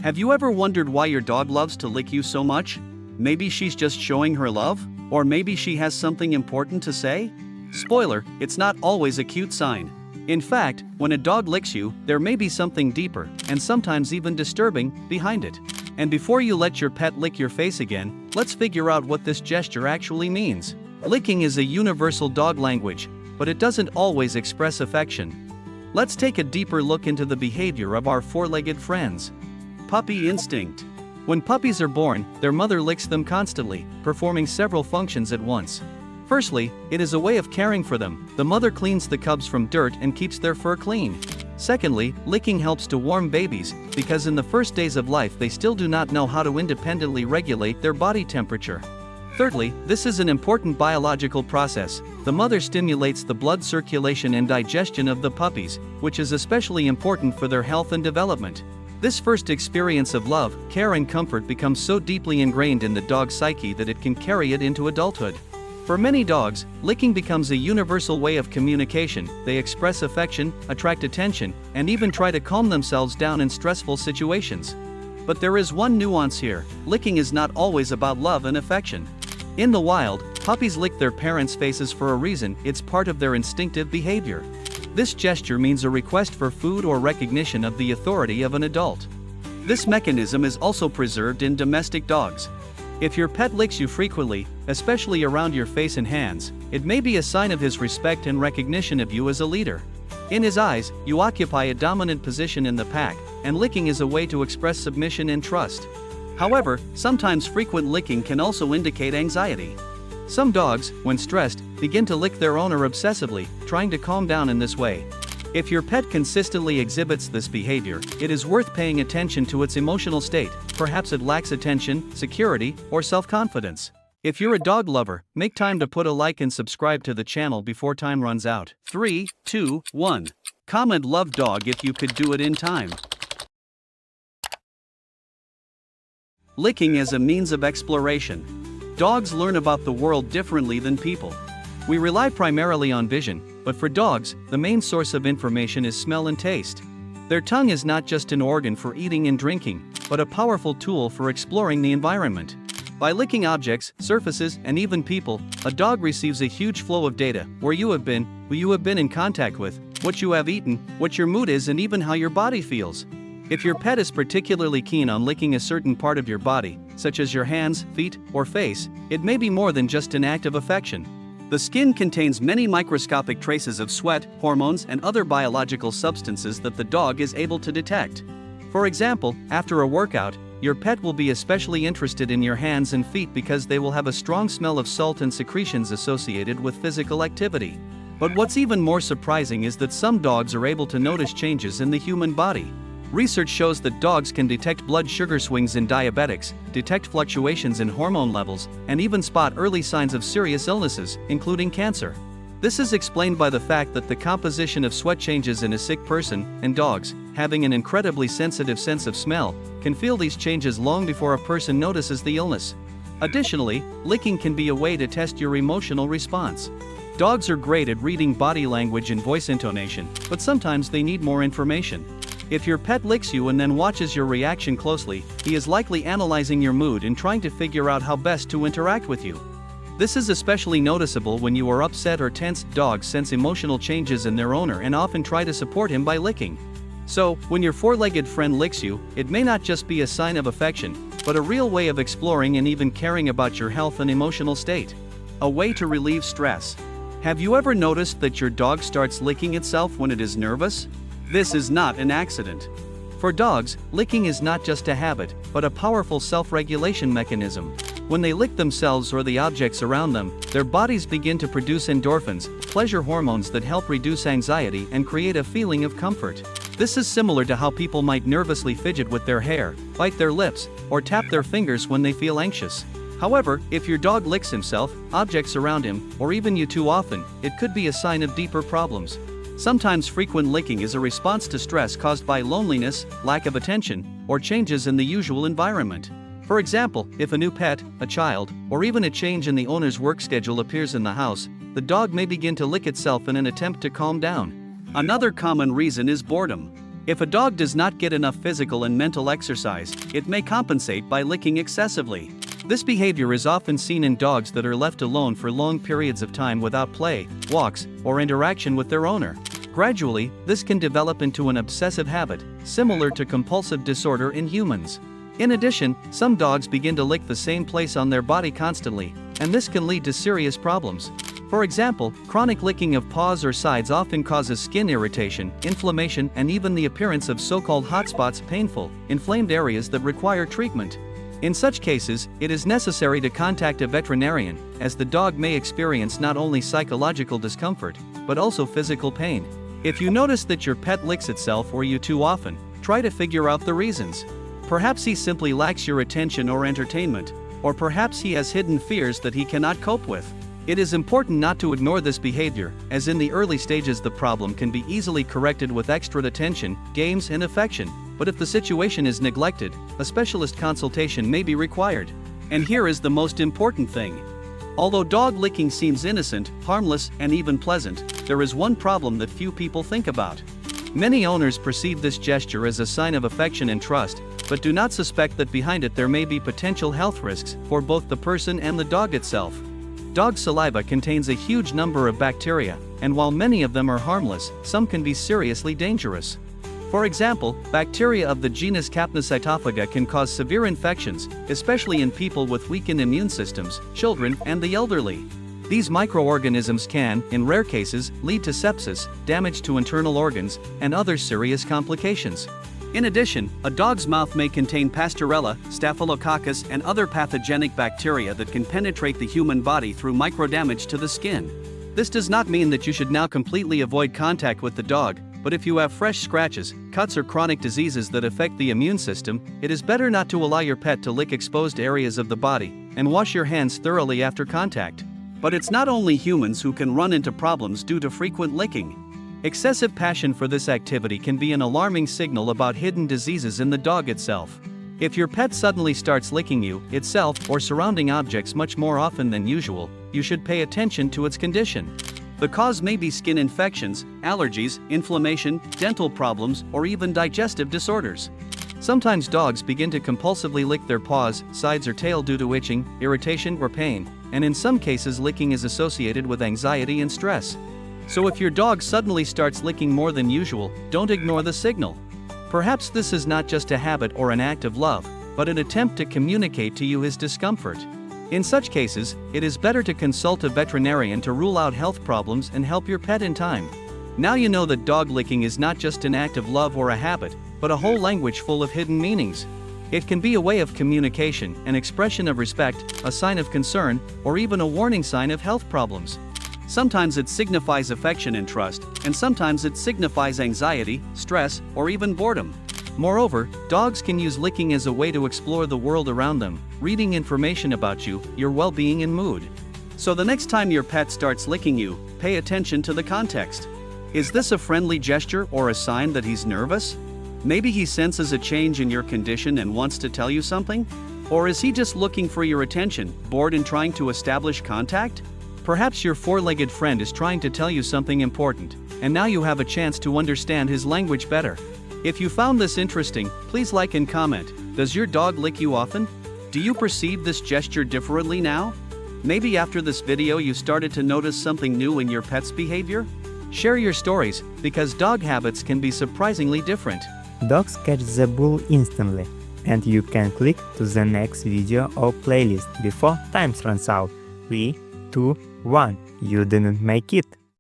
Have you ever wondered why your dog loves to lick you so much? Maybe she's just showing her love? Or maybe she has something important to say? Spoiler, it's not always a cute sign. In fact, when a dog licks you, there may be something deeper, and sometimes even disturbing, behind it. And before you let your pet lick your face again, let's figure out what this gesture actually means. Licking is a universal dog language, but it doesn't always express affection. Let's take a deeper look into the behavior of our four-legged friends. Puppy instinct. When puppies are born, their mother licks them constantly, performing several functions at once. Firstly, it is a way of caring for them. The mother cleans the cubs from dirt and keeps their fur clean. Secondly, licking helps to warm babies, because in the first days of life they still do not know how to independently regulate their body temperature. Thirdly, this is an important biological process. The mother stimulates the blood circulation and digestion of the puppies, which is especially important for their health and development. This first experience of love, care and comfort becomes so deeply ingrained in the dog's psyche that it can carry it into adulthood. For many dogs, licking becomes a universal way of communication. They express affection, attract attention, and even try to calm themselves down in stressful situations. But there is one nuance here: licking is not always about love and affection. In the wild, puppies lick their parents' faces for a reason. It's part of their instinctive behavior. This gesture means a request for food or recognition of the authority of an adult. This mechanism is also preserved in domestic dogs. If your pet licks you frequently, especially around your face and hands, it may be a sign of his respect and recognition of you as a leader. In his eyes, you occupy a dominant position in the pack, and licking is a way to express submission and trust. However, sometimes frequent licking can also indicate anxiety. Some dogs, when stressed, begin to lick their owner obsessively, trying to calm down in this way. If your pet consistently exhibits this behavior, it is worth paying attention to its emotional state. Perhaps it lacks attention, security, or self-confidence. If you're a dog lover, make time to put a like and subscribe to the channel before time runs out. 3, 2, 1. Comment love dog if you could do it in time. Licking as a means of exploration. Dogs learn about the world differently than people. We rely primarily on vision, but for dogs, the main source of information is smell and taste. Their tongue is not just an organ for eating and drinking, but a powerful tool for exploring the environment. By licking objects, surfaces, and even people, a dog receives a huge flow of data: where you have been, who you have been in contact with, what you have eaten, what your mood is, and even how your body feels. If your pet is particularly keen on licking a certain part of your body, such as your hands, feet, or face, it may be more than just an act of affection. The skin contains many microscopic traces of sweat, hormones, and other biological substances that the dog is able to detect. For example, after a workout, your pet will be especially interested in your hands and feet because they will have a strong smell of salt and secretions associated with physical activity. But what's even more surprising is that some dogs are able to notice changes in the human body. Research shows that dogs can detect blood sugar swings in diabetics, detect fluctuations in hormone levels, and even spot early signs of serious illnesses, including cancer. This is explained by the fact that the composition of sweat changes in a sick person, and dogs, having an incredibly sensitive sense of smell, can feel these changes long before a person notices the illness. Additionally, licking can be a way to test your emotional response. Dogs are great at reading body language and voice intonation, but sometimes they need more information. If your pet licks you and then watches your reaction closely, he is likely analyzing your mood and trying to figure out how best to interact with you. This is especially noticeable when you are upset or tense. Dogs sense emotional changes in their owner and often try to support him by licking. So, when your four-legged friend licks you, it may not just be a sign of affection, but a real way of exploring and even caring about your health and emotional state. A way to relieve stress. Have you ever noticed that your dog starts licking itself when it is nervous? This is not an accident. For dogs, licking is not just a habit, but a powerful self-regulation mechanism. When they lick themselves or the objects around them, their bodies begin to produce endorphins, pleasure hormones that help reduce anxiety and create a feeling of comfort. This is similar to how people might nervously fidget with their hair, bite their lips, or tap their fingers when they feel anxious. However, if your dog licks himself, objects around him, or even you too often, it could be a sign of deeper problems. Sometimes frequent licking is a response to stress caused by loneliness, lack of attention, or changes in the usual environment. For example, if a new pet, a child, or even a change in the owner's work schedule appears in the house, the dog may begin to lick itself in an attempt to calm down. Another common reason is boredom. If a dog does not get enough physical and mental exercise, it may compensate by licking excessively. This behavior is often seen in dogs that are left alone for long periods of time without play, walks, or interaction with their owner. Gradually, this can develop into an obsessive habit, similar to compulsive disorder in humans. In addition, some dogs begin to lick the same place on their body constantly, and this can lead to serious problems. For example, chronic licking of paws or sides often causes skin irritation, inflammation, and even the appearance of so-called hotspots, painful, inflamed areas that require treatment. In such cases, it is necessary to contact a veterinarian, as the dog may experience not only psychological discomfort, but also physical pain. If you notice that your pet licks itself or you too often, try to figure out the reasons. Perhaps he simply lacks your attention or entertainment, or perhaps he has hidden fears that he cannot cope with. It is important not to ignore this behavior, as in the early stages the problem can be easily corrected with extra attention, games, and affection, but if the situation is neglected, a specialist consultation may be required. And here is the most important thing. Although dog licking seems innocent, harmless, and even pleasant, there is one problem that few people think about. Many owners perceive this gesture as a sign of affection and trust, but do not suspect that behind it there may be potential health risks for both the person and the dog itself. Dog saliva contains a huge number of bacteria, and while many of them are harmless, some can be seriously dangerous. For example, bacteria of the genus Capnocytophaga can cause severe infections, especially in people with weakened immune systems, children, and the elderly. These microorganisms can, in rare cases, lead to sepsis, damage to internal organs, and other serious complications. In addition, a dog's mouth may contain Pasteurella, Staphylococcus, and other pathogenic bacteria that can penetrate the human body through microdamage to the skin. This does not mean that you should now completely avoid contact with the dog, but if you have fresh scratches, cuts, or chronic diseases that affect the immune system, it is better not to allow your pet to lick exposed areas of the body, and wash your hands thoroughly after contact. But it's not only humans who can run into problems due to frequent licking. Excessive passion for this activity can be an alarming signal about hidden diseases in the dog itself. If your pet suddenly starts licking you, itself, or surrounding objects much more often than usual, you should pay attention to its condition. The cause may be skin infections, allergies, inflammation, dental problems, or even digestive disorders. Sometimes dogs begin to compulsively lick their paws, sides, or tail due to itching, irritation, or pain, and in some cases licking is associated with anxiety and stress. So if your dog suddenly starts licking more than usual, don't ignore the signal. Perhaps this is not just a habit or an act of love, but an attempt to communicate to you his discomfort. In such cases, it is better to consult a veterinarian to rule out health problems and help your pet in time. Now you know that dog licking is not just an act of love or a habit, but a whole language full of hidden meanings. It can be a way of communication, an expression of respect, a sign of concern, or even a warning sign of health problems. Sometimes it signifies affection and trust, and sometimes it signifies anxiety, stress, or even boredom. Moreover, dogs can use licking as a way to explore the world around them, reading information about you, your well-being, and mood. So the next time your pet starts licking you, pay attention to the context. Is this a friendly gesture or a sign that he's nervous? Maybe he senses a change in your condition and wants to tell you something? Or is he just looking for your attention, bored and trying to establish contact? Perhaps your four-legged friend is trying to tell you something important, and now you have a chance to understand his language better. If you found this interesting, please like and comment. Does your dog lick you often? Do you perceive this gesture differently now? Maybe after this video you started to notice something new in your pet's behavior? Share your stories, because dog habits can be surprisingly different. Dogs catch the ball instantly, and you can click to the next video or playlist before time runs out. 3, 2, 1. You didn't make it.